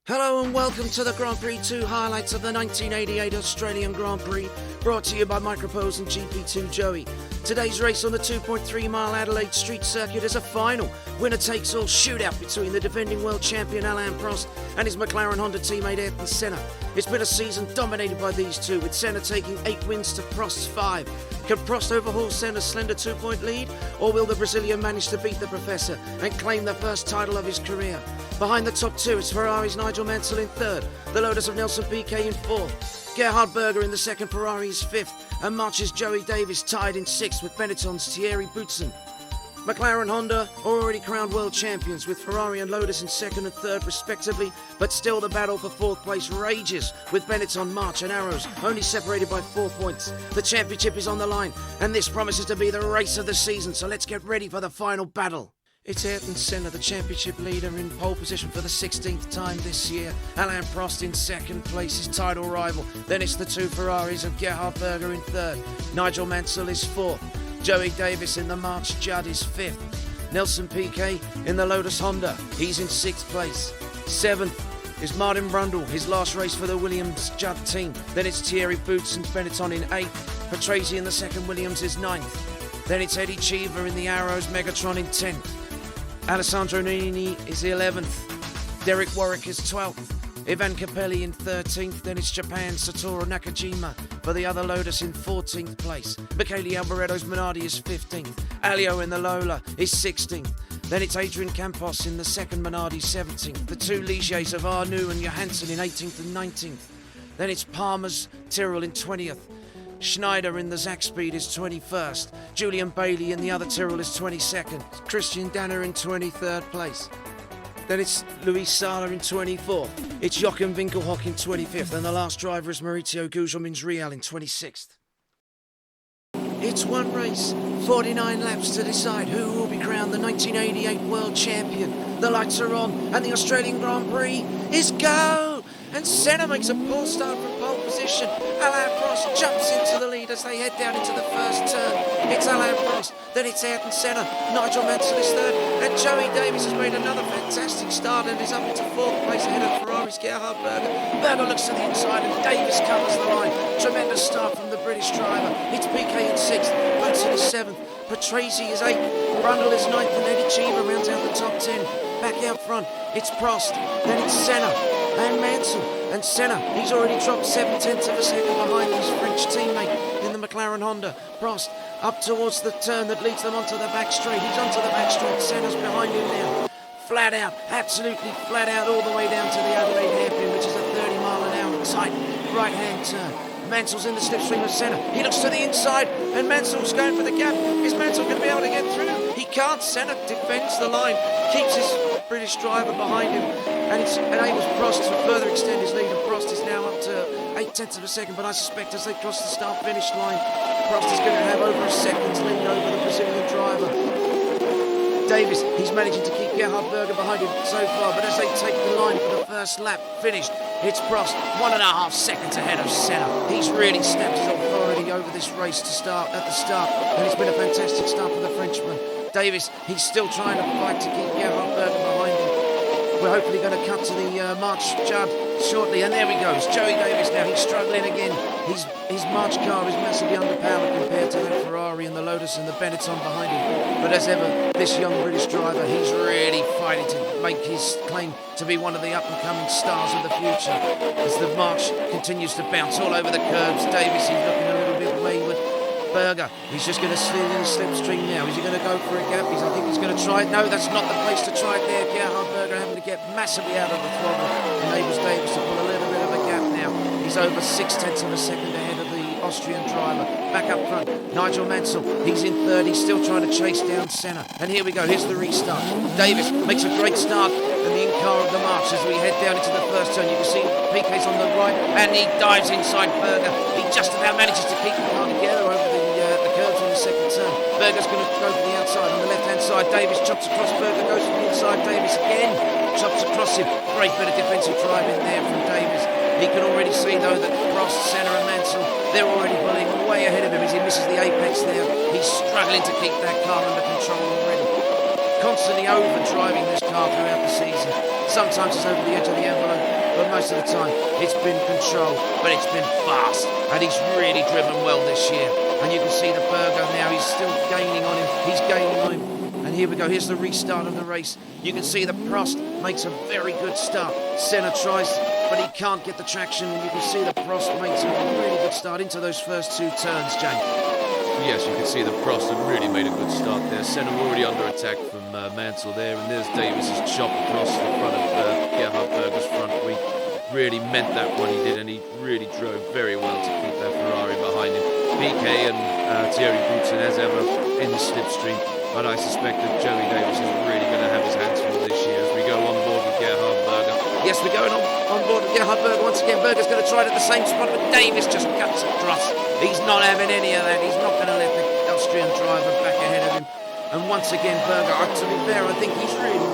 Hello and welcome to the Grand Prix 2 highlights of the 1988 Australian Grand Prix, brought to you by Microprose and GP2Joey. Today's race on the 2.3 mile Adelaide street circuit is a final winner-takes-all shootout between the defending world champion Alain Prost and his McLaren Honda teammate Ayrton Senna. It's been a season dominated by these two, with Senna taking 8 wins to Prost's 5. Can Prost overhaul Senna's slender 2-point lead, or will the Brazilian manage to beat the Professor and claim the first title of his career? Behind the top two, it's Ferrari's Nigel Mansell in third, the Lotus of Nelson Piquet in fourth, Gerhard Berger in the second, Ferrari is fifth, and March's Joey Davies tied in sixth with Benetton's Thierry Boutsen. McLaren Honda are already crowned world champions, with Ferrari and Lotus in second and third respectively, but still the battle for fourth place rages, with Benetton, March and Arrows only separated by 4 points. The championship is on the line, and this promises to be the race of the season, so let's get ready for the final battle. It's Ayrton Senna, the championship leader, in pole position for the 16th time this year. Alain Prost in second place, his title rival. Then it's the two Ferraris of Gerhard Berger in third. Nigel Mansell is fourth. Joey Davies in the March Judd is fifth. Nelson Piquet in the Lotus Honda, he's in sixth place. Seventh is Martin Brundle, his last race for the Williams Judd team. Then it's Thierry Boutsen Benetton in eighth. Patrese in the second Williams is ninth. Then it's Eddie Cheever in the Arrows Megatron in 10th. Alessandro Nannini is 11th, Derek Warwick is 12th, Ivan Capelli in 13th, then it's Japan's Satoru Nakajima for the other Lotus in 14th place. Michele Alboretto's Minardi is 15th, Alio in the Lola is 16th, then it's Adrian Campos in the second Minardi 17th, the two Ligiers of Arnoux and Johansson in 18th and 19th, then it's Palmer's Tyrrell in 20th, Schneider in the Zach Speed is 21st. Julian Bailey in the other Tyrrell is 22nd. Christian Danner in 23rd place. Then it's Luis Sala in 24th. It's Joachim Winkelhock in 25th. And the last driver is Maurizio Gugelmin's Real in 26th. It's one race, 49 laps to decide who will be crowned the 1988 world champion. The lights are on and the Australian Grand Prix is go! And Senna makes a poor start from pole position. Alain Prost jumps into the lead as they head down into the first turn. It's Alain Prost, then it's Ayrton Senna, Nigel Mansell is third, and Joey Davies has made another fantastic start and is up into fourth place ahead of Ferrari's Gerhard Berger. Berger looks to the inside and Davies covers the line. Tremendous start from the British driver. It's Piquet in sixth, Bunton is seventh, Patrese is eighth, Brundle is ninth, and Eddie Cheever rounds out the top 10. Back out front, it's Prost, then it's Senna and Mansell, and Senna, he's already dropped 7/10 of a second behind his French teammate in the McLaren Honda. Prost up towards the turn that leads them onto the back straight. He's onto the back straight, Senna's behind him now. Flat out, absolutely flat out, all the way down to the Adelaide hairpin, which is a 30 mile an hour tight right-hand turn. Mansell's in the slipstream of Senna. He looks to the inside, and Mansell's going for the gap. Is Mansell going to be able to get through? He can't. Senna defends the line, keeps his British driver behind him, and it enables Prost to further extend his lead. And Prost is now up to 8/10 of a second, but I suspect as they cross the start-finish line, Prost is going to have over a second's lead over the Brazilian driver. Davies, he's managing to keep Gerhard Berger behind him so far, but as they take the line for the first lap finished, it's Prost 1.5 seconds ahead of Senna. He's really stepped his authority over this race to start at the start, and it's been a fantastic start for the Frenchman. Davies, he's still trying to fight to keep Gerhard Berger behind him. We're hopefully going to cut to the March Judd shortly, and there he goes. Joey Davies now, he's struggling again. His March car is massively underpowered compared to that Ferrari and the Lotus and the Benetton behind him. But as ever, this young British driver, he's really fighting to make his claim to be one of the up-and-coming stars of the future. As the March continues to bounce all over the curbs, Davies, he's looking a little bit wayward. Berger, he's just going to slid in the slipstream now. Is he going to go for a gap? I think he's going to try it. No, that's not the place to try it there. Gerhard Berger having to get massively out of the throttle. Enables Davies to pull a little bit of a gap now. He's over 6/10 of a second ahead of the Austrian driver. Back up front, Nigel Mansell, he's in third. He's still trying to chase down Senna. And here we go, here's the restart. Davies makes a great start in the in-car of the March as we head down into the first turn. You can see Piquet's on the right, and he dives inside Berger. He just about manages to keep the car together over the curves on the second turn. Berger's going to go to the outside on the left-hand side. Davies chops across Berger, goes to the inside. Davies again chops across him. Great bit of defensive drive in there from Davies. He can already see, though, that Prost, Senna and Mansell, they're already pulling way ahead of him as he misses the apex there. He's struggling to keep that car under control already. Constantly over-driving this car throughout the season. Sometimes it's over the edge of the envelope. but most of the time it's been control, but it's been fast, and he's really driven well this year. And you can see the Berger now, he's still gaining on him, he's gaining on him. And here we go, here's the restart of the race. You can see that Prost makes a very good start. Senna tries, but he can't get the traction. And you can see that Prost makes a really good start into those first two turns, Jane. Yes, you can see that Prost had really made a good start there. Senna already under attack from Mansell there, and there's Davies' chop across the front of Gerhard Berger's front wing. Really meant that one he did, and he really drove very well to keep that Ferrari behind him. Piquet and Thierry Boutsen as ever in the slipstream, but I suspect that Joey Davies is really going to have his hands full this year as we go on board with Gerhard Berger. Yes, we're going on board with Gerhard Berger once again. Berger's going to try it at the same spot, but Davies just cuts across. He's not having any of that. He's not going to let the Austrian driver back ahead of him. And once again, Berger, to be fair, I think he's really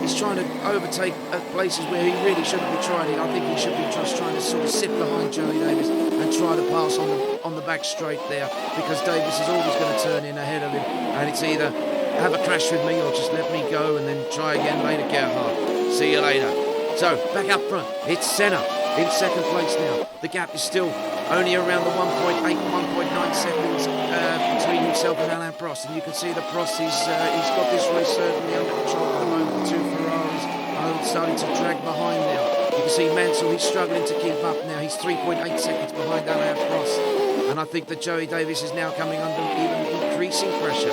he's trying to overtake at places where he really shouldn't be trying it. I think he should be just trying to sort of sit behind Joey Davies and try to pass on the back straight there, because Davies is always going to turn in ahead of him, and it's either have a crash with me or just let me go and then try again later, Gerhard. See you later. So, back up front, it's Senna in second place now. The gap is still only around the 1.8, 1.9 seconds between himself and Alain Prost. And you can see that Prost, he's got this race certainly under control at the moment. The two Ferraris are starting to drag behind now. You can see Mansell, he's struggling to keep up now. He's 3.8 seconds behind Alain Prost. And I think that Joey Davies is now coming under even increasing pressure.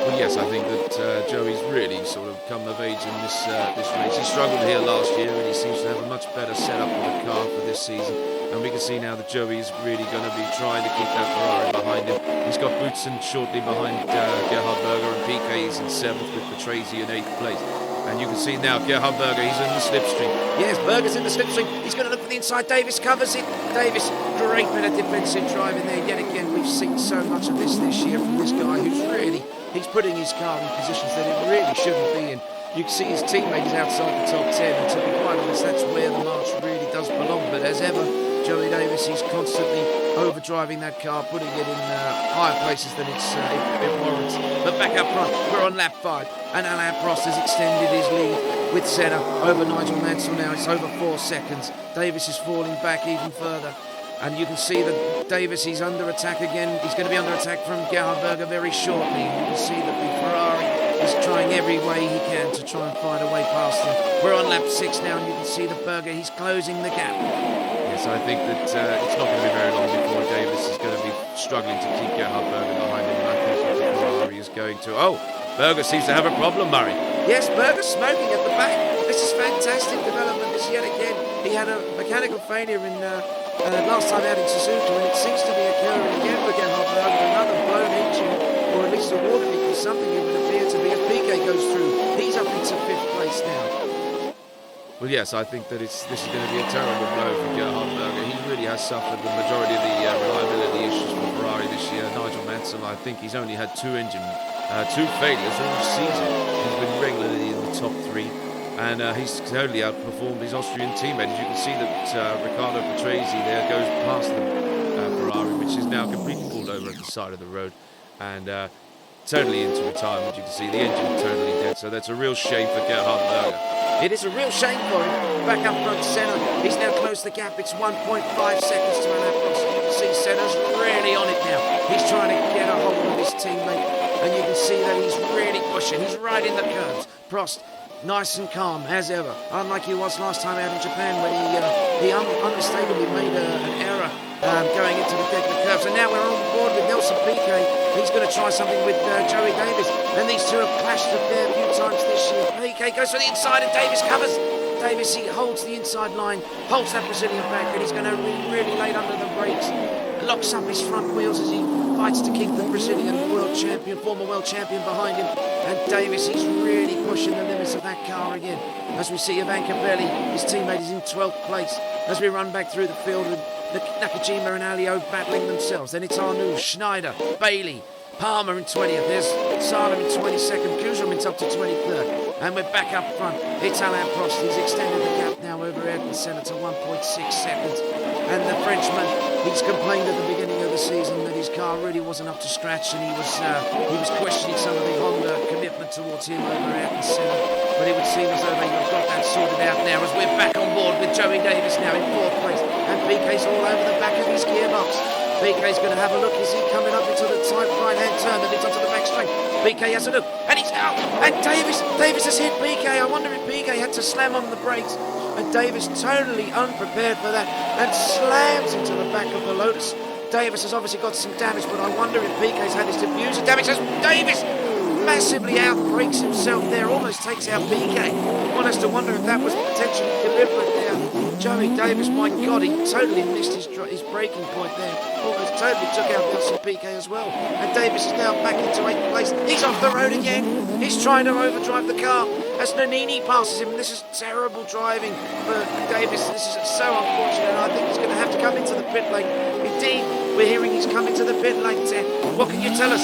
Well, yes, I think that Joey's really sort of come of age in this race. He struggled here last year, and he seems to have a much better setup with the car for this season. And we can see now that Joey is really going to be trying to keep that Ferrari behind him. He's got Boutsen shortly behind Gerhard Berger, and Piquet is in 7th with Patrese in 8th place. And you can see now Gerhard Berger, he's in the slipstream. Yes, Berger's in the slipstream. He's going to look for the inside. Davies covers it. Davies, great bit of defensive driving there. Yet again, we've seen so much of this year from this guy who's really, he's putting his car in positions that it really shouldn't be in. You can see his teammate is outside the top 10, and to be quite honest, that's where the march really does belong. But as ever, Joey Davies, he's constantly overdriving that car, putting it in higher places than it warrants. But back up front, we're on lap 5, and Alain Prost has extended his lead with Senna over Nigel Mansell now. It's over 4 seconds. Davies is falling back even further. And you can see that Davies, he's under attack again. He's going to be under attack from Gerhard Berger very shortly. You can see that the Ferrari is trying every way he can to try and find a way past them. We're on lap 6 now, and you can see the Berger, he's closing the gap. Yes, I think that it's not going to be very long before Davies is going to be struggling to keep Gerhard Berger behind him. And I think that the Ferrari is going to... Oh, Berger seems to have a problem, Murray. Yes, Berger's smoking at the back. This is fantastic development. This yet again. He had a mechanical failure in last time out in Suzuka, and it seems to be occurring again with Gerhard Berger. Another blown engine, or at least a water leak or something it would appear to be. If Piquet goes through, he's up into 5th place now. Well, yes, I think that this is going to be a terrible blow for Gerhard Berger. He really has suffered the majority of the reliability issues for Ferrari this year. Nigel Mansell, I think he's only had two failures all season. He's been regularly in the top 3, and he's totally outperformed his Austrian teammate. As you can see that Riccardo Patrese there goes past the Ferrari, which is now completely pulled over at the side of the road, and totally into retirement. You can see the engine totally dead, so that's a real shame for Gerhard Berger. It is a real shame for him. Back up front, Senna. He's now closed the gap. It's 1.5 seconds to Alain Prost. You can see Senna's really on it now. He's trying to get a hold of his teammate, and you can see that he's really pushing. He's right in the curves. Prost, nice and calm as ever, unlike he was last time out in Japan when he unmistakably made an error going into the deck of the curves. And now we're on board with Nelson Piquet. He's going to try something with Joey Davies, and these two have clashed a fair few times this year. Piquet goes for the inside, and Davies covers. Davies, he holds the inside line, holds that Brazilian back, and he's going to be really late under the brakes. Locks up his front wheels as he fights to keep the Brazilian former world champion behind him. And Davies, he's really pushing the limits of that car again. As we see Ivan Capelli, his teammate, is in 12th place. As we run back through the field with Nakajima and Alio battling themselves. Then it's Arnoux, Schneider, Bailey, Palmer in 20th. There's Salem in 22nd. Kuzelman's up to 23rd. And we're back up front. It's Alain Prost. He's extended the gap now over Ayrton Senna to 1.6 seconds. And the Frenchman, he's complained at the beginning of the season that his car really wasn't up to scratch, and he was questioning some of the Honda commitment towards him over Ayrton Senna. But it would seem as though they've got that sorted out now as we're back on board with Joey Davies now in 4th place. And Piquet's all over the back of his gearbox. Piquet's going to have a look. Is he coming up into the tight right-hand turn that leads onto the back straight? Piquet has a look, and he's out. And Davies has hit Piquet. I wonder if Piquet had to slam on the brakes. And Davies totally unprepared for that and slams into the back of the Lotus. Davies has obviously got some damage, but I wonder if Piquet's had his diffuser damage. As Davies massively outbrakes himself there, almost takes out Piquet. One has to wonder if that was potentially deliberate there. Joey Davies, my God, he totally missed his braking point there. Almost totally took out Nelson Piquet as well. And Davies is now back into 8th place. He's off the road again. He's trying to overdrive the car as Nannini passes him. And this is terrible driving for Davies. This is so unfortunate. I think he's going to have to come into the pit lane. Indeed, we're hearing he's coming to the pit lane, Ted. What can you tell us?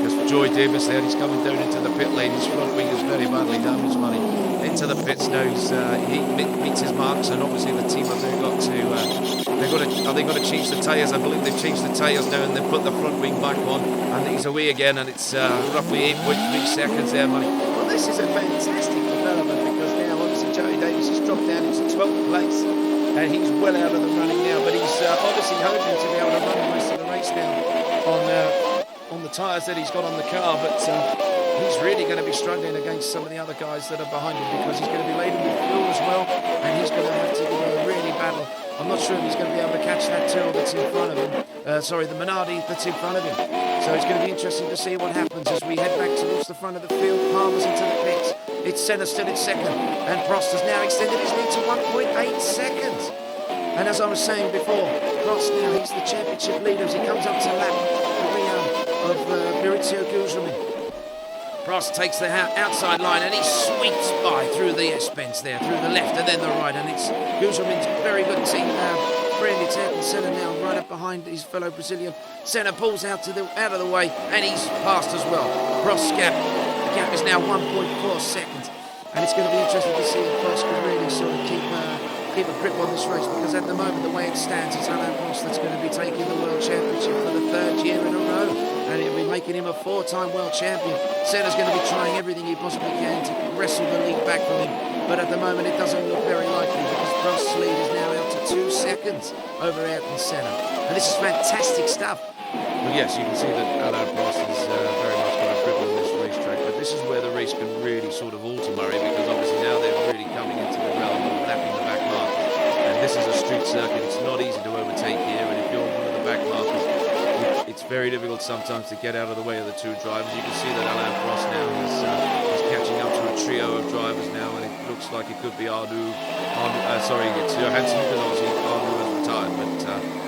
Just for Joey Davies there, he's coming down into the pit lane. His front wing is very badly damaged, money. Into the pits now, he meets his marks, and obviously the team have got to. Are they going to change the tyres? I believe they've changed the tyres now, and they've put the front wing back on, and he's away again, and it's roughly 8.3 seconds there, money. Well, this is a fantastic development because now obviously Joey Davies has dropped down into 12th place, and he's well out of the running now, but he's obviously hoping to be able to run the rest of the race now on the tyres that he's got on the car, but he's really going to be struggling against some of the other guys that are behind him because he's going to be laden with fuel as well, and he's going to have to really battle. I'm not sure if he's going to be able to catch that Tyrrell that's in front of him. The Minardi that's in front of him. So it's going to be interesting to see what happens as we head back towards the front of the field. Palmer's into the pits. It's Senna still in second, and Prost has now extended his lead to 1.8 seconds. And as I was saying before, Prost now, he's the championship leader as he comes up to lap of Maurizio Gugelmin. Prost takes the outside line and he sweeps by through the S-bends there, through the left and then the right, and it's Gugelmin's very good team friend. It's Ayrton Senna now right up behind his fellow Brazilian. Senna pulls out of the way and he's passed as well. Prost's gap, the gap is now 1.4 seconds, and it's going to be interesting to see if Prost can really sort of keep a grip on this race, because at the moment the way it stands, it's Alain Prost that's going to be taking the World Championship for the 3rd year in a row, and it'll be making him a 4-time World Champion. Senna's going to be trying everything he possibly can to wrestle the lead back from him, but at the moment it doesn't look very likely because Prost's lead is now out to 2 seconds over Ayrton Senna, and this is fantastic stuff. Well, yes, you can see that Alain Prost is very much got a grip on this racetrack, but this is where the race can really sort of alter, Murray, because obviously now they're really coming into the realm of lapping the back markers. And this is a street circuit, it's not easy to overtake here, and if you're one of the back markers, it's very difficult sometimes to get out of the way of the two drivers. You can see that Alain Prost now is catching up to a trio of drivers now, and it looks like it could be it's Johansson, because obviously Ardu has retired, but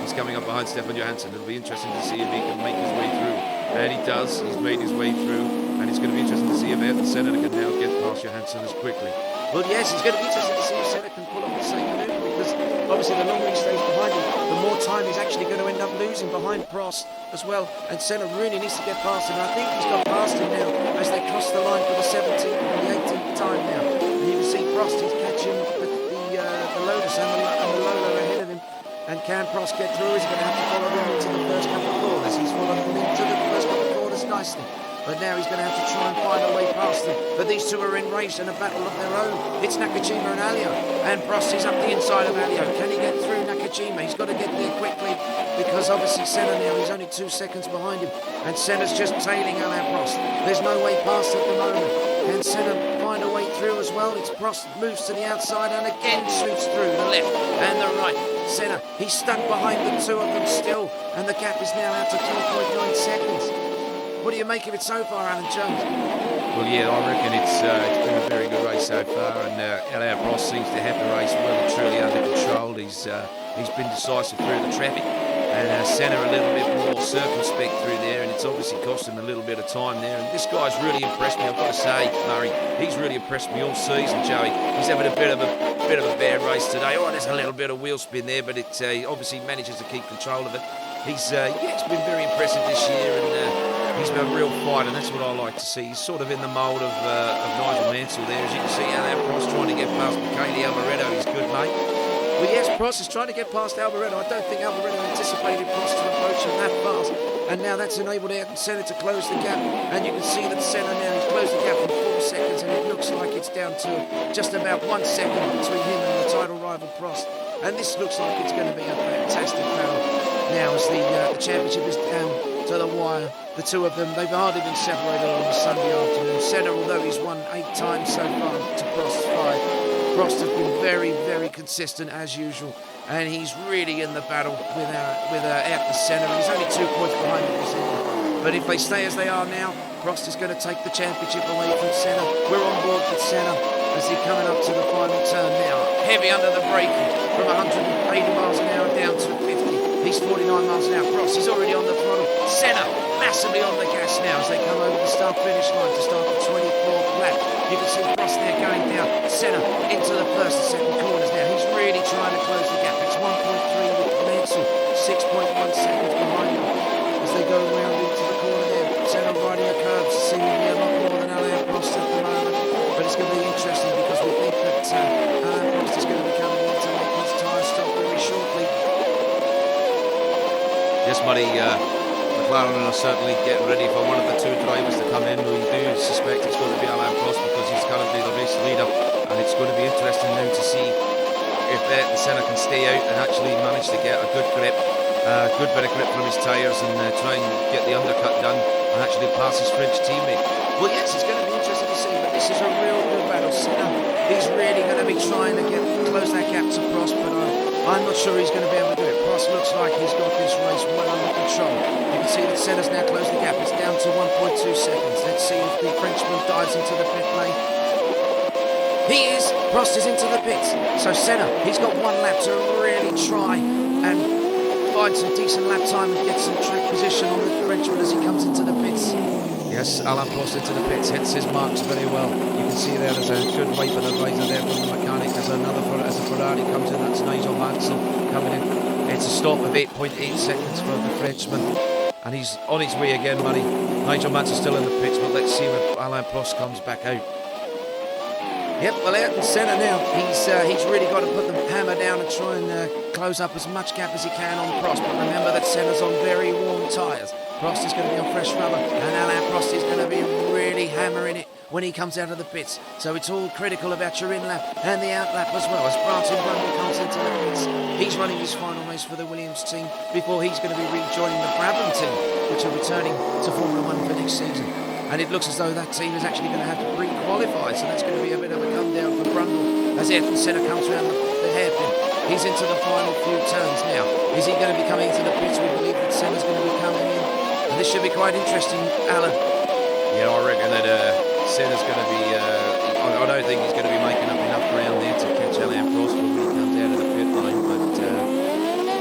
he's coming up behind Stefan Johansson. It'll be interesting to see if he can make his way through, and he does. He's made his way through, and it's going to be interesting to see if Ayrton Senna can now get past Johansson as quickly. Well, yes, it's going to be interesting to see if Senna can pull off the same manoeuvre, because obviously the longer he stays behind him, the more time he's actually going to end up losing behind Prost as well, and Senna really needs to get past him. I think he's got past him now as they cross the line for the 17th and the 18th time now. And you can see Prost, he's catching the Lotus and the Lola ahead of him. And can Prost get through? Is he going to have to follow them into the first couple of corners? He's followed them into the first couple of corners nicely. But now he's going to have to try and find a way past them. But these two are in race and a battle of their own. It's Nakajima and Alio. And Prost is up the inside of Alio. Can he get through Nakajima? He's got to get there quickly, because obviously Senna now, he's only 2 seconds behind him. And Senna's just tailing Alain Prost. There's no way past at the moment. Can Senna find a way through as well? It's Prost moves to the outside and again shoots through the left and the right. Senna, he's stuck behind the two of them still. And the gap is now out to 2.9 seconds. What do you make of it so far, Alan Jones? Well, yeah, I reckon it's been a very good race so far, and Alain Prost seems to have the race well and truly under control. He's been decisive through the traffic, and Senna a little bit more circumspect through there, and it's obviously cost him a little bit of time there. And this guy's really impressed me, I've got to say, Murray. He's really impressed me all season, Joey. He's having a bit of a bad race today. Oh, there's a little bit of wheel spin there, but he obviously manages to keep control of it. He's been very impressive this year, and he's been a real fighter, and that's what I like to see. He's sort of in the mould of Nigel Mansell there. As you can see, Alain Prost trying to get past Michele Alboreto. He's good, mate. Well, yes, Prost is trying to get past Alboreto. I don't think Alboreto anticipated Prost to approach him that fast. And now that's enabled Ayrton Senna to close the gap. And you can see that Senna now, he's closed the gap in 4 seconds, and it looks like it's down to just about 1 second between him and the title rider rival Prost. And this looks like it's going to be a fantastic battle. Now as the championship is down to the wire, the two of them, they've hardly been separated on a Sunday afternoon. Senna, although he's won 8 times so far to Prost's 5, Prost has been very, very consistent as usual. And he's really in the battle with Ayrton Senna. He's only 2 points behind him. But if they stay as they are now, Prost is going to take the championship away from Senna. We're on board with Senna as he's coming up to the final turn now. Heavy under the brake from 180 miles an hour down to 50. He's 49 miles an hour. Prost is already on the throttle. Senna massively on the gas now as they come over the start-finish line to start the 24th lap. You can see Prost there going down. Senna into the first and second corners now. He's really trying to close the gap. It's 1.3 with Mansell, 6.1 seconds behind him as they go around into the corner there. Senna riding a curve, seemingly a lot more than Alain Prost at the moment. But it's going to be interesting because we think that Alain Prost is going to be coming in to make his tyre stop very shortly. Yes, Murray, McLaren are certainly getting ready for one of the two drivers to come in. We do suspect it's going to be Alain Prost because he's currently the race leader, and it's going to be interesting now to see if Ayrton Senna can stay out and actually manage to get a good grip, good bit of grip from his tyres and try and get the undercut done and actually pass his French teammate. Well, yes, it's going to be interesting to see, but this is a real good battle. Senna, he's really going to be trying to close that gap to Prost, but I'm not sure he's going to be able to do it. Prost looks like he's got this race well under control. You can see that Senna's now closed the gap. It's down to 1.2 seconds. Let's see if the Frenchman dives into the pit lane. He is. Prost is into the pits. So Senna, he's got 1 lap to really try and find some decent lap time and get some track position on the Frenchman as he comes into the pits. Yes, Alain Prost into the pits, hits his marks very well. You can see there's a good wipe of the visor there from the mechanic. There's another as the Ferrari comes in, that's Nigel Mansell coming in. It's a stop of 8.8 seconds for the Frenchman. And he's on his way again, Murray. Nigel Mansell's still in the pits, but let's see when Alain Prost comes back out. Yep, well, Ayrton Senna now, he's really got to put the hammer down and try and close up as much gap as he can on Prost. But remember that Senna's on very warm tyres. Prost is going to be on fresh rubber, and Alain Prost is going to be really hammering it when he comes out of the pits. So it's all critical about your in-lap and the out-lap as well. As Berger comes into the pits, he's running his final race for the Williams team before he's going to be rejoining the Brabham team, which are returning to Formula 1 for next season. And it looks as though that team is actually going to have to pre-qualify, so that's going to be a bit of a come-down for Brundle as Ayrton Senna comes around the hairpin. He's into the final few turns now. Is he going to be coming into the pits? We believe that Senna's going to be coming in. And this should be quite interesting, Alan. Yeah, I reckon that Senna's going to be... I don't think he's going to be making up enough ground there to catch Alain Prost when he comes out of the pit lane, but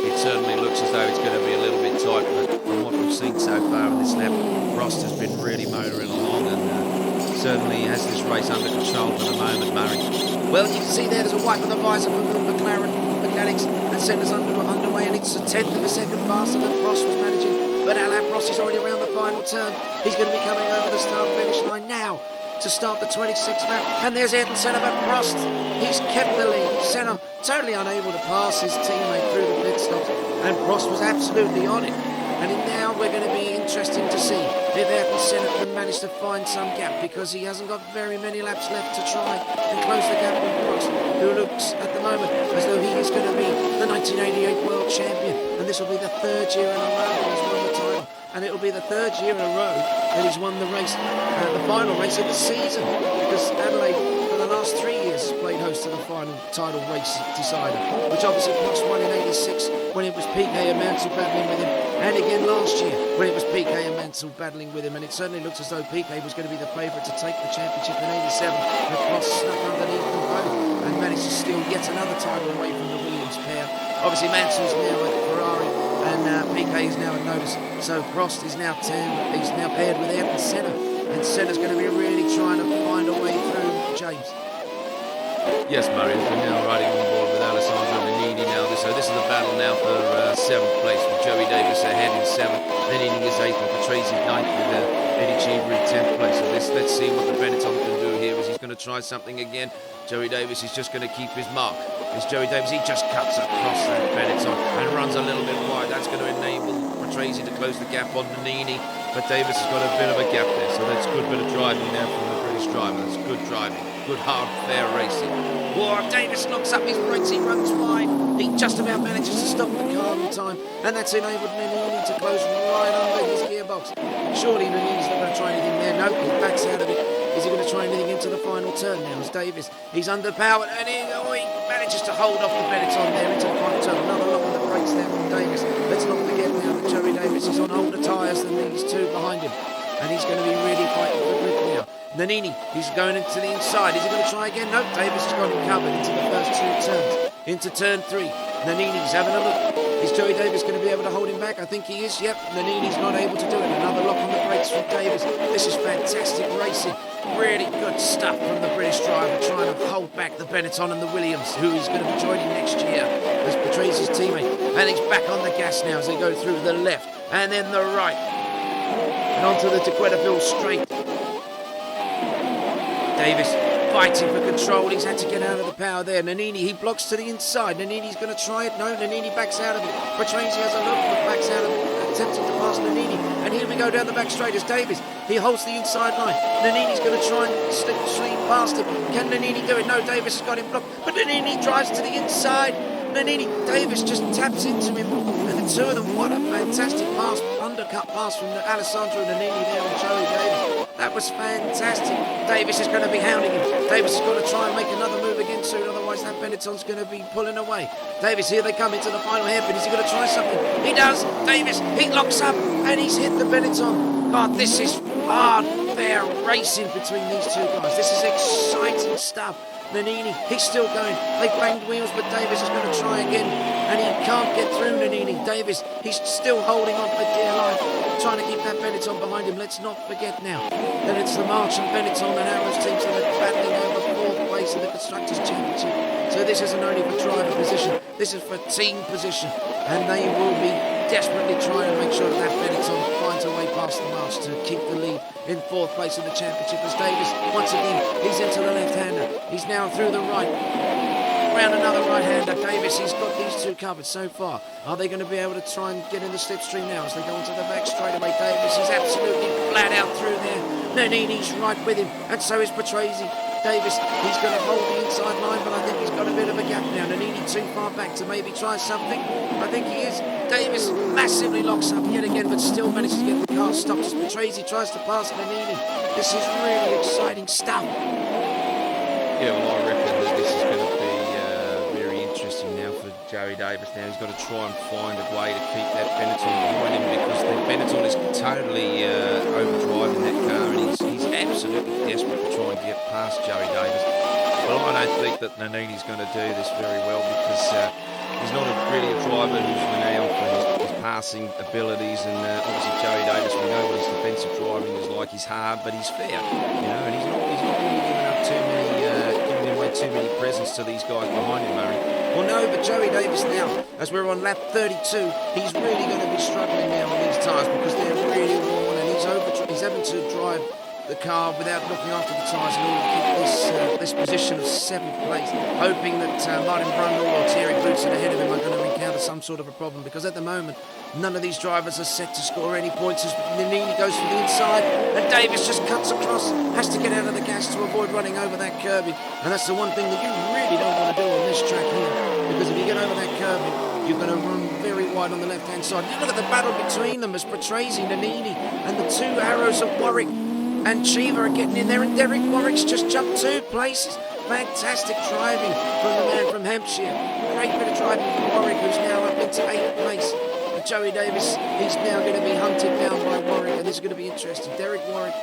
it certainly looks as though it's going to be a little bit tight. But from what we've seen so far in this lap, Prost has been really motoring along and certainly has this race under control for the moment, Murray. Well, you can see there's a wipe of the visor from the McLaren mechanics, and Senna's underway, and it's a tenth of a second faster than Prost was managing. But Alain Prost is already around the final turn. He's going to be coming over the start-finish line now to start the 26th lap. And there's Ayrton Senna, but Prost, he's kept the lead. Senna totally unable to pass his teammate through the pit stops, and Prost was absolutely on it. And now we're going to be interesting to see if Ayrton Senna can manage to find some gap, because he hasn't got very many laps left to try and close the gap with Prost, who looks at the moment as though he is going to be the 1988 world champion. And this will be the 3rd year in a row that he's won the title. And it will be the 3rd year in a row that he's won the race, the final race of the season, because Adelaide for the last 3 years has played host to the final title race decider, which obviously Prost won in '86 when it was Piquet and Mansell battling with him, and again last year when it was Piquet and Mansell battling with him. And it certainly looks as though Piquet was going to be the favourite to take the championship in '87, but Prost snuck underneath them both and managed to steal yet another title away from the Williams pair. Obviously Mansell's now at Ferrari, and Piquet is now at Lotus. So Prost is now paired with Ayrton Senna, and Senna's going to be really trying to find a way through. James. Yes, Murray, we're now riding on board with Alessandro Nannini now. So this is the battle now for 7th place, with Joey Davies ahead in 7th, Nannini is 8th, and Patrese 9th, with Eddie Cheever in 10th place. So let's see what the Benetton can do here, as he's going to try something again. Joey Davies is just going to keep his mark. It's Joey Davies, he just cuts across that Benetton and runs a little bit wide. That's going to enable Patrese to close the gap on Nannini, but Davies has got a bit of a gap there, so that's a good bit of driving there from the British British driver. That's good driving, good hard, fair racing. Whoa, Davies knocks up his brakes, he runs wide. He just about manages to stop the car in time, and that's enabled Nannini to close right under his gearbox. Surely Nannini's not going to try anything there. No, he backs out of it. Is he going to try anything into the final turn now? As Davies, he's underpowered, and he manages to hold off the Benetton there into the final turn. Another look on the brakes there from Davies. Let's not forget now that Joey Davies is on older tyres than these two behind him, and he's going to be really fighting for grip now. Nannini, he's going into the inside. Is he going to try again? No, Davies has got him covered into the first two turns. Into turn 3. Nannini's having a look. Is Joey Davies going to be able to hold him back? I think he is. Yep, Nannini's not able to do it. Another lock on the brakes from Davies. This is fantastic racing. Really good stuff from the British driver, trying to hold back the Benetton and the Williams, who is going to be joining next year as Patrese's teammate. And he's back on the gas now as they go through the left and then the right. And onto the Tequetaville straight. Davies fighting for control. He's had to get out of the power there. Nannini, he blocks to the inside. Nannini's going to try it. No, Nannini backs out of it. Patrese has a look, but backs out of it, attempting to pass Nannini. And here we go down the back straight as Davies. He holds the inside line. Nannini's going to try and stream past him. Can Nannini do it? No, Davies has got him blocked. But Nannini drives to the inside. Nannini, Davies just taps into him. And the two of them, what a fantastic pass, undercut pass from Alessandro Nannini there on Joey Davies. That was fantastic. Davies is going to be hounding him. Davies has got to try and make another move again soon, otherwise that Benetton's going to be pulling away. Davies, here they come into the final hairpin. Is he going to try something? He does. Davies, he locks up and he's hit the Benetton. God, this is hard, fair racing between these two guys. This is exciting stuff. Nannini, he's still going. They banged wheels, but Davies is going to try again. And he can't get through Nannini. Davies, he's still holding on for dear life, trying to keep that Benetton behind him. Let's not forget now that it's the March and Benetton and Arrows teams that are battling over fourth place in the Constructors' Championship. So this isn't only for driver position, this is for team position. And they will be desperately trying to make sure that Benetton finds a way past the March to keep the lead in fourth place in the championship. As Davies, once again, he's into the left-hander. He's now through the right. Round another right-hander. Davies, he's got these two covered so far. Are they going to be able to try and get in the slipstream now as they go into the back straightaway? Davies is absolutely flat out through there. Nannini's right with him, and so is Patrese. Davies, he's going to hold the inside line, but I think he's got a bit of a gap now. Nannini too far back to maybe try something. I think he is. Davies massively locks up yet again, but still manages to get the car stopped as Patrese tries to pass Nannini. This is really exciting stuff. Yeah, well, I reckon that this is going to be very interesting now for Joey Davies. Now he's got to try and find a way to keep that Benetton behind him, because the Benetton is totally overdriving that car, and he's absolutely desperate to try and get past Joey Davies. But I don't think that Nannini's going to do this very well, because he's not really a driver who's renowned for his passing abilities, and obviously Joey Davies, we know what his defensive driving is like. He's hard, but he's fair, and he's not really giving up giving away too many presents to these guys behind him, Murray. Well, no, but Joey Davies now, as we're on lap 32, he's really going to be struggling now on these tyres, because they're really worn, and he's having to drive the car without looking after the tyres in order to keep this position of 7th place, hoping that Martin Brundle or Thierry Boutsen ahead of him are going to encounter some sort of a problem, because at the moment none of these drivers are set to score any points as Nannini goes from the inside and Davies just cuts across, has to get out of the gas to avoid running over that curbing, and that's the one thing that you really don't want to do on this track here, because if you get over that curbing you're going to run very wide on the left hand side. Look at the battle between them as Patrese, Nannini and the two arrows of Warwick and Chiva are getting in there, and Derek Warwick's just jumped 2 places. Fantastic driving from the man from Hampshire. Great bit of driving from Warwick, who's now up into 8th place. And Joey Davies, he's now going to be hunted down by Warwick, and this is going to be interesting. Derek Warwick,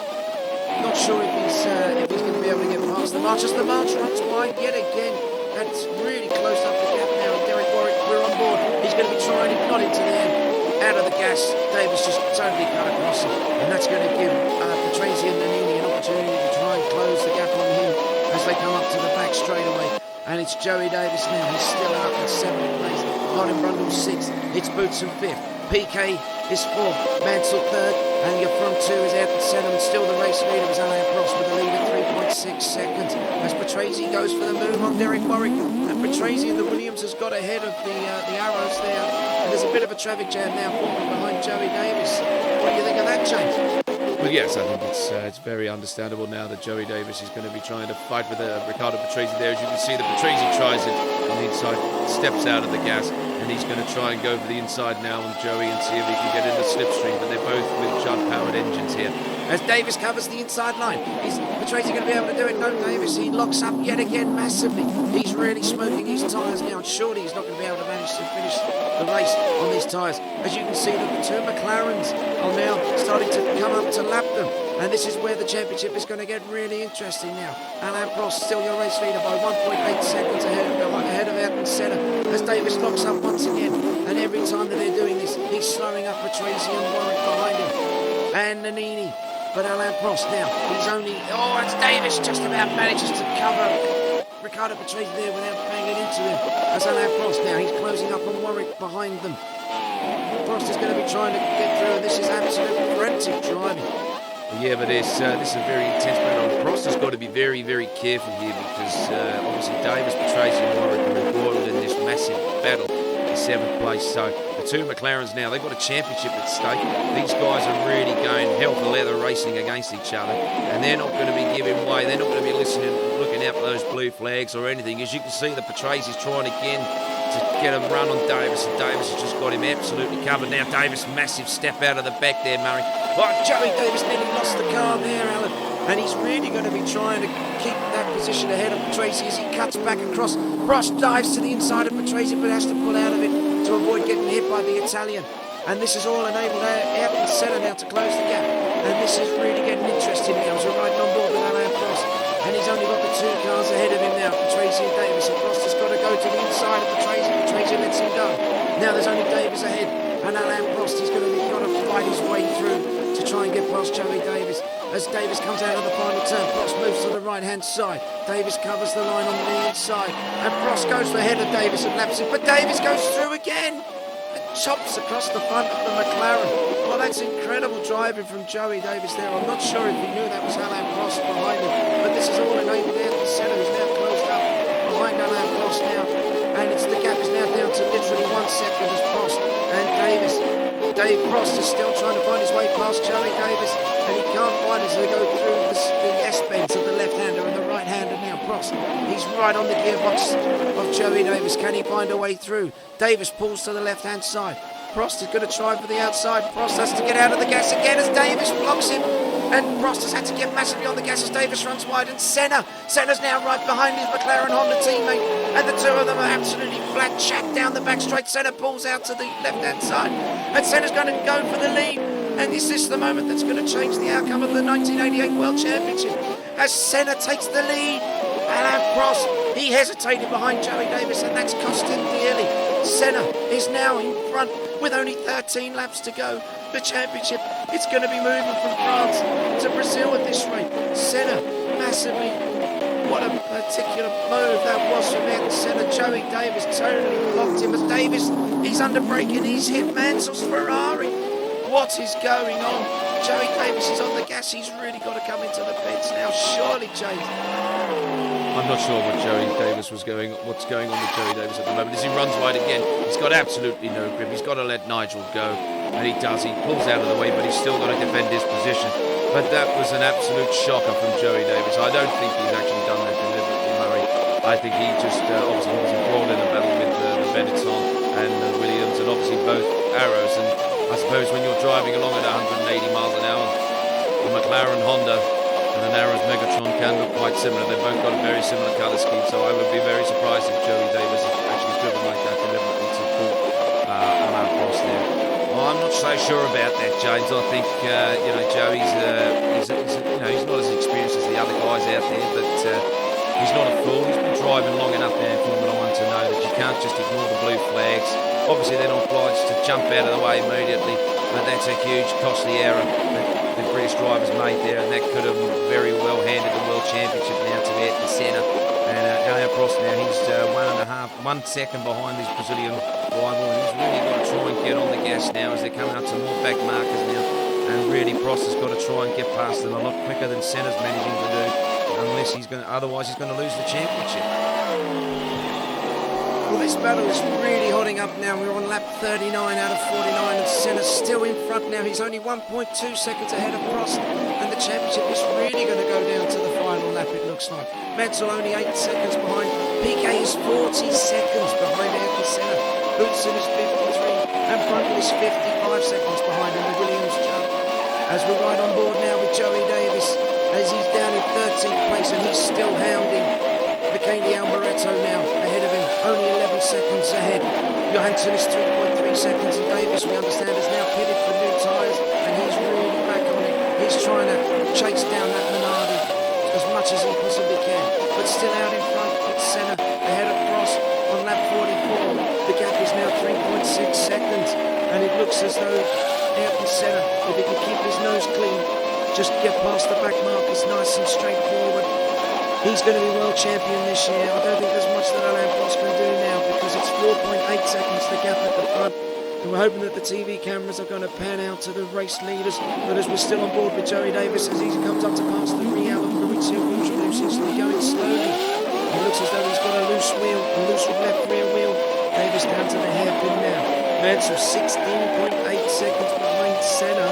not sure if he's going to be able to get past the March, as the March runs wide yet again. That's really close up the gap now, and Derek Warwick, we're on board. He's going to be trying, he's not into there. Out of the gas, Davies just totally cut across it, and that's going to give Patrese and Nannini an opportunity to try and close the gap on him as they come up to the back straightaway. And it's Joey Davies now, he's still up in 7th place. Martin Brundle 6th, it's Boutsen 5th. Piquet is 4th, Mansell 3rd, and your front 2 is Ayrton Senna, and still the race leader is Alain Prost with a lead of 3.6 seconds. As Patrese goes for the move on Derek Warwick, and Patrese and the Williams has got ahead of the Arrows there, and there's a bit of a traffic jam now forming behind Joey Davies. What do you think of that, James? Well, Well, yes, I think it's very understandable now that Joey Davies is going to be trying to fight with Riccardo Patrese there. As you can see, the Patrese tries it on the inside, steps out of the gas, and he's going to try and go for the inside now on Joey and see if he can get in the slipstream. But they're both with Judd-powered engines here. As Davies covers the inside line, is Patrese going to be able to do it? No, Davies, he locks up yet again massively. He's really smoking his tyres now. Surely he's not going to be able to manage to finish the race on these tyres. As you can see, the two McLarens are now starting to come up to lap them. And this is where the championship is going to get really interesting now. Alain Prost still your race leader by 1.8 seconds ahead of Ayrton Senna. As Davies locks up once again. And every time that they're doing this, he's slowing up Patrese and Warwick behind him. And Nannini. But Alain Prost now, he's only... Oh, it's Davies just about manages to cover Riccardo Patrese there without banging into him. As Alain Prost now, he's closing up on Warwick behind them. Prost is going to be trying to get through, and this is absolute frantic driving. Yeah, but this is a very intense battle. Prost has got to be very, very careful here because obviously Davies, Patrese and Warwick are embroiled in this massive battle in 7th place. So the two McLarens now, they've got a championship at stake. These guys are really going hell for leather racing against each other, and they're not going to be giving way. They're not going to be looking out for those blue flags or anything. As you can see, the Patrese is trying again to get a run on Davies, and Davies has just got him absolutely covered. Now Davies, massive step out of the back there, Murray. Oh, Joey Davies nearly lost the car there, Alan. And he's really going to be trying to keep that position ahead of Patrese as he cuts back across. Prost dives to the inside of Patrese, but has to pull out of it to avoid getting hit by the Italian. And this has all enabled Ayrton Senna now to close the gap. And this is really getting interesting now as we're riding on board with Alain Prost. And he's only got the two cars ahead of him now, Patrese and Davies. And Prost has got to go to the inside of Patrese. Patrese lets him go. Now there's only Davies ahead. And Alain Prost is going to fight his way through to try and get past Joey Davies. As Davies comes out of the final turn, Prost moves to the right-hand side. Davies covers the line on the inside. And Prost goes ahead of Davies and laps him. But Davies goes through again and chops across the front of the McLaren. Well, that's incredible driving from Joey Davies there. I'm not sure if he knew that was Alain Prost behind him. But this is all enabled Ayrton Senna, who's now closed up behind Alain Prost now. And the gap is now down to literally 1 second as Prost and Dave Prost is still trying to find his way past Joey Davies, and he can't find it as they go through the S-bends of the left-hander and the right-hander now. Prost, he's right on the gearbox of Joey Davies. Can he find a way through? Davies pulls to the left-hand side. Prost is going to try for the outside. Prost has to get out of the gas again as Davies blocks him. And Prost has had to get massively on the gas as Davies runs wide. And Senna's now right behind his McLaren Honda teammate. And the two of them are absolutely flat chat down the back straight. Senna pulls out to the left-hand side. And Senna's going to go for the lead. And is this the moment that's going to change the outcome of the 1988 World Championship? As Senna takes the lead. Alain Prost, he hesitated behind Joey Davies, and that's cost him dearly. Senna is now in front with only 13 laps to go. The championship, it's going to be moving from France to Brazil at this rate. Senna, massively, what a particular move that was from Ayrton Senna. Joey Davies totally blocked him as Davies, he's under braking, he's hit Mansell's Ferrari. What is going on? Joey Davies is on the gas, he's really got to come into the pits now, surely, James. I'm not sure what's going on with Joey Davies at the moment. As he runs wide again, he's got absolutely no grip. He's got to let Nigel go, and he does. He pulls out of the way, but he's still got to defend his position. But that was an absolute shocker from Joey Davies. I don't think he's actually done that deliberately, Murray. I think he just, obviously he was embroiled in a battle with the Benetton and Williams, and obviously both Arrows. And I suppose when you're driving along at 180 miles an hour, the McLaren Honda and an Arrows Megatron can look quite similar. They've both got a very similar colour scheme, so I would be very surprised if Joey Davies has actually driven like that deliberately to pull Alain Prost there. Well, I'm not so sure about that, James. I think Joey's he's not as experienced as the other guys out there, but he's not a fool. He's been driving long enough now in Formula 1 to know that you can't just ignore the blue flags. Obviously, they're not obliged to jump out of the way immediately, but that's a huge costly error that the British drivers made there, and that could have very well handed the World Championship now to Ayrton Senna. And Alain Prost now, he's 1 second behind his Brazilian rival, and he's really got to try and get on the gas now as they're coming up to more back markers now. And really, Prost has got to try and get past them a lot quicker than Senna's managing to do, otherwise he's going to lose the championship. Well, this battle is really hotting up now. We're on lap 39 out of 49, and Senna's still in front now. He's only 1.2 seconds ahead of Prost, and the championship is really going to go down to the final lap, it looks like. Mansell only 8 seconds behind. Piquet is 40 seconds behind Ayrton Senna. Boutsen is 53, and Bunt is 55 seconds behind in the Williams jump. As we ride on board now with Joey Davies, as he's down in 13th place, and he's still hounding Piquet Alboreto now ahead of him, only 11 seconds ahead. Johansson is 3.3 seconds, and Davies, we understand, is now pitted for new tyres, and he's really back on it. He's trying to chase down that Minardi as much as he possibly can, but still out in front. It's Senna ahead of Prost on lap 44. The gap is now 3.6 seconds, and it looks as though Ayrton Senna, if he can keep his nose clean, just get past the back markers nice and straightforward, he's going to be world champion this year. I don't think there's much that Alain Prost can do now, because it's 4.8 seconds the gap at the front. And we're hoping that the TV cameras are going to pan out to the race leaders. But as we're still on board with Joey Davies, as he comes up to pass the Real of Maurizio Bucci, seems to be going slowly. It looks as though he's got a loose wheel, a loose left rear wheel. Davies down to the hairpin now. Mansell 16.8 seconds behind Senna.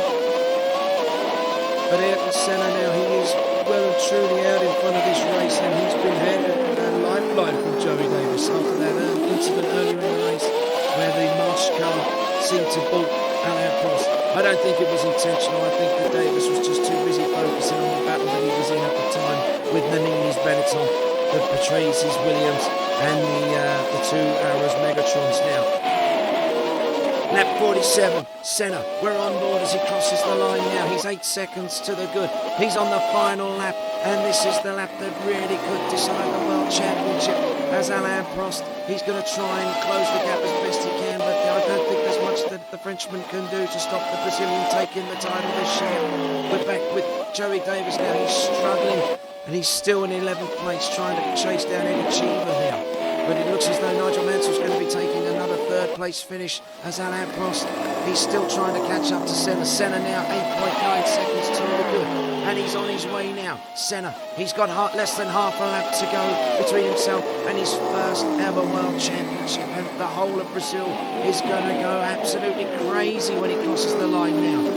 But Ayrton Senna now, he is well and truly out in front of this race, and he's been handed a lifeline from Joey Davies after that incident earlier in the race where the March car seemed to bolt Alain Prost. I don't think it was intentional. I think that Davies was just too busy focusing on the battle that he was in at the time with Nannini's Benetton, the Patrese Williams, and the two Arrows Megatrons now. Lap 47, Senna, we're on board as he crosses the line now. He's 8 seconds to the good. He's on the final lap, and this is the lap that really could decide the World Championship. As Alain Prost, he's going to try and close the gap as best he can, but I don't think there's much that the Frenchman can do to stop the Brazilian taking the title this year. We're back with Joey Davies now. He's struggling, and he's still in 11th place, trying to chase down Eddie Cheever now. But it looks as though Nigel Mansell's going to be taking another third-place finish as Alain Prost, he's still trying to catch up to Senna. Senna now 8.9 seconds to the good, and he's on his way now. Senna, he's got less than half a lap to go between himself and his first ever World Championship, and the whole of Brazil is going to go absolutely crazy when he crosses the line now.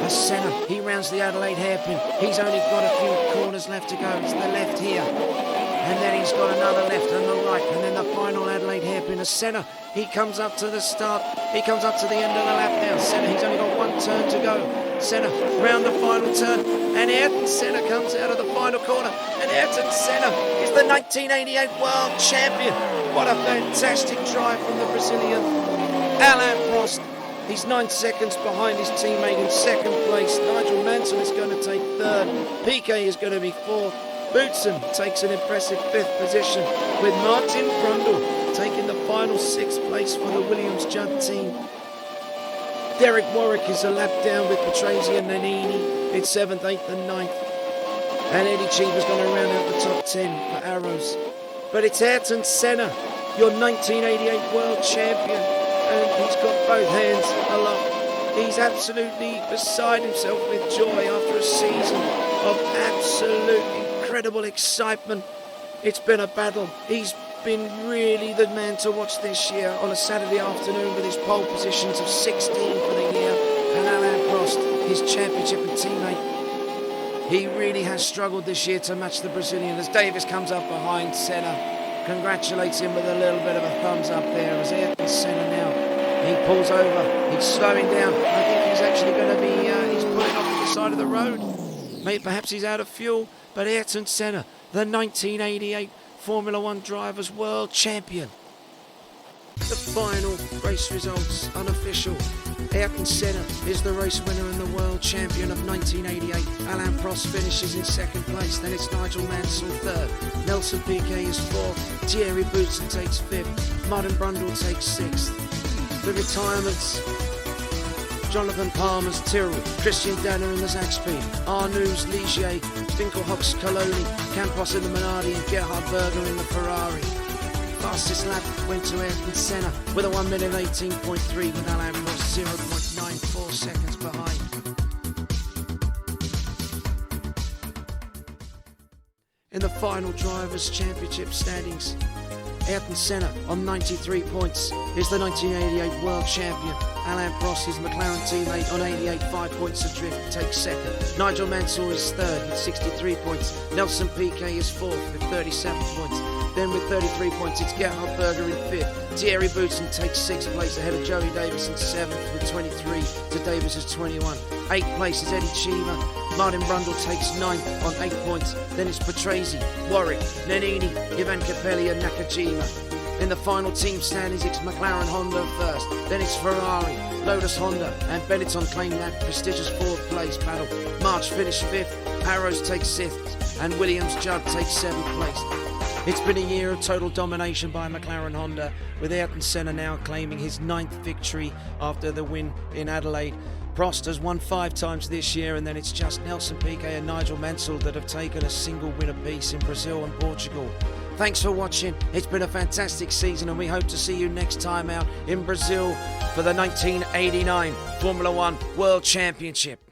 As Senna, he rounds the Adelaide hairpin. He's only got a few corners left to go. It's the left here. And then he's got another left and the right, and then the final Adelaide hairpin. As Senna, he comes up to the start, he comes up to the end of the lap now. Senna, he's only got one turn to go. Senna, round the final turn, and Ayrton Senna comes out of the final corner, and Ayrton Senna is the 1988 World Champion. What a fantastic drive from the Brazilian. Alain Prost, he's 9 seconds behind his teammate in second place. Nigel Mansell is going to take third. Piquet is going to be fourth. Boutsen takes an impressive 5th position, with Martin Brundle taking the final 6th place for the Williams Judd team. Derek Warwick is a lap down with Patrese and Nannini in 7th, 8th and 9th. And Eddie Cheever's going to round out the top 10 for Arrows. But it's Ayrton Senna, your 1988 World Champion, and he's got both hands aloft. He's absolutely beside himself with joy after a season of absolutely incredible excitement. It's been a battle. He's been really the man to watch this year on a Saturday afternoon with his pole positions of 16 for the year, and Alain Prost, his championship and teammate. He really has struggled this year to match the Brazilian as Davies comes up behind Senna, congratulates him with a little bit of a thumbs up there as Ayrton Senna now, he pulls over, he's slowing down. I think he's actually going to be, he's pulling off to the side of the road. Maybe perhaps he's out of fuel. But Ayrton Senna, the 1988 Formula One Drivers' World Champion. The final race results unofficial. Ayrton Senna is the race winner and the World Champion of 1988. Alain Prost finishes in second place. Then it's Nigel Mansell third. Nelson Piquet is fourth. Thierry Boutsen takes fifth. Martin Brundle takes sixth. The retirements: Jonathan Palmer's Tyrrell, Christian Danner in the Zaxby, Arnoux Ligier, Finkelhock's Coloni, Campos in the Minardi, and Gerhard Berger in the Ferrari. Fastest lap went to Ayrton Senna with a 1 minute 18.3, with Alain Prost 0.94 seconds behind. In the final Drivers' Championship standings, Ayrton Senna on 93 points is the 1988 world champion. Alain Prost, his McLaren teammate, on 88, 5 points adrift, takes second. Nigel Mansell is third with 63 points. Nelson Piquet is fourth with 37 points. Then with 33 points, it's Gerhard Berger in fifth. Thierry Boutsen takes sixth place ahead of Joey Davies in seventh with 23 to Davies' 21. Eighth place is Eddie Cheever. Martin Brundle takes ninth on 8 points. Then it's Patrese, Warwick, Nannini, Ivan Capelli and Nakajima. In the final team standings, it's McLaren Honda first. Then it's Ferrari, Lotus Honda and Benetton claim that prestigious fourth place battle. March finished fifth, Arrows takes sixth and Williams Judd takes seventh place. It's been a year of total domination by McLaren Honda, with Ayrton Senna now claiming his 9th victory after the win in Adelaide. Prost has won 5 times this year, and then it's just Nelson Piquet and Nigel Mansell that have taken a single win apiece in Brazil and Portugal. Thanks for watching. It's been a fantastic season, and we hope to see you next time out in Brazil for the 1989 Formula One World Championship.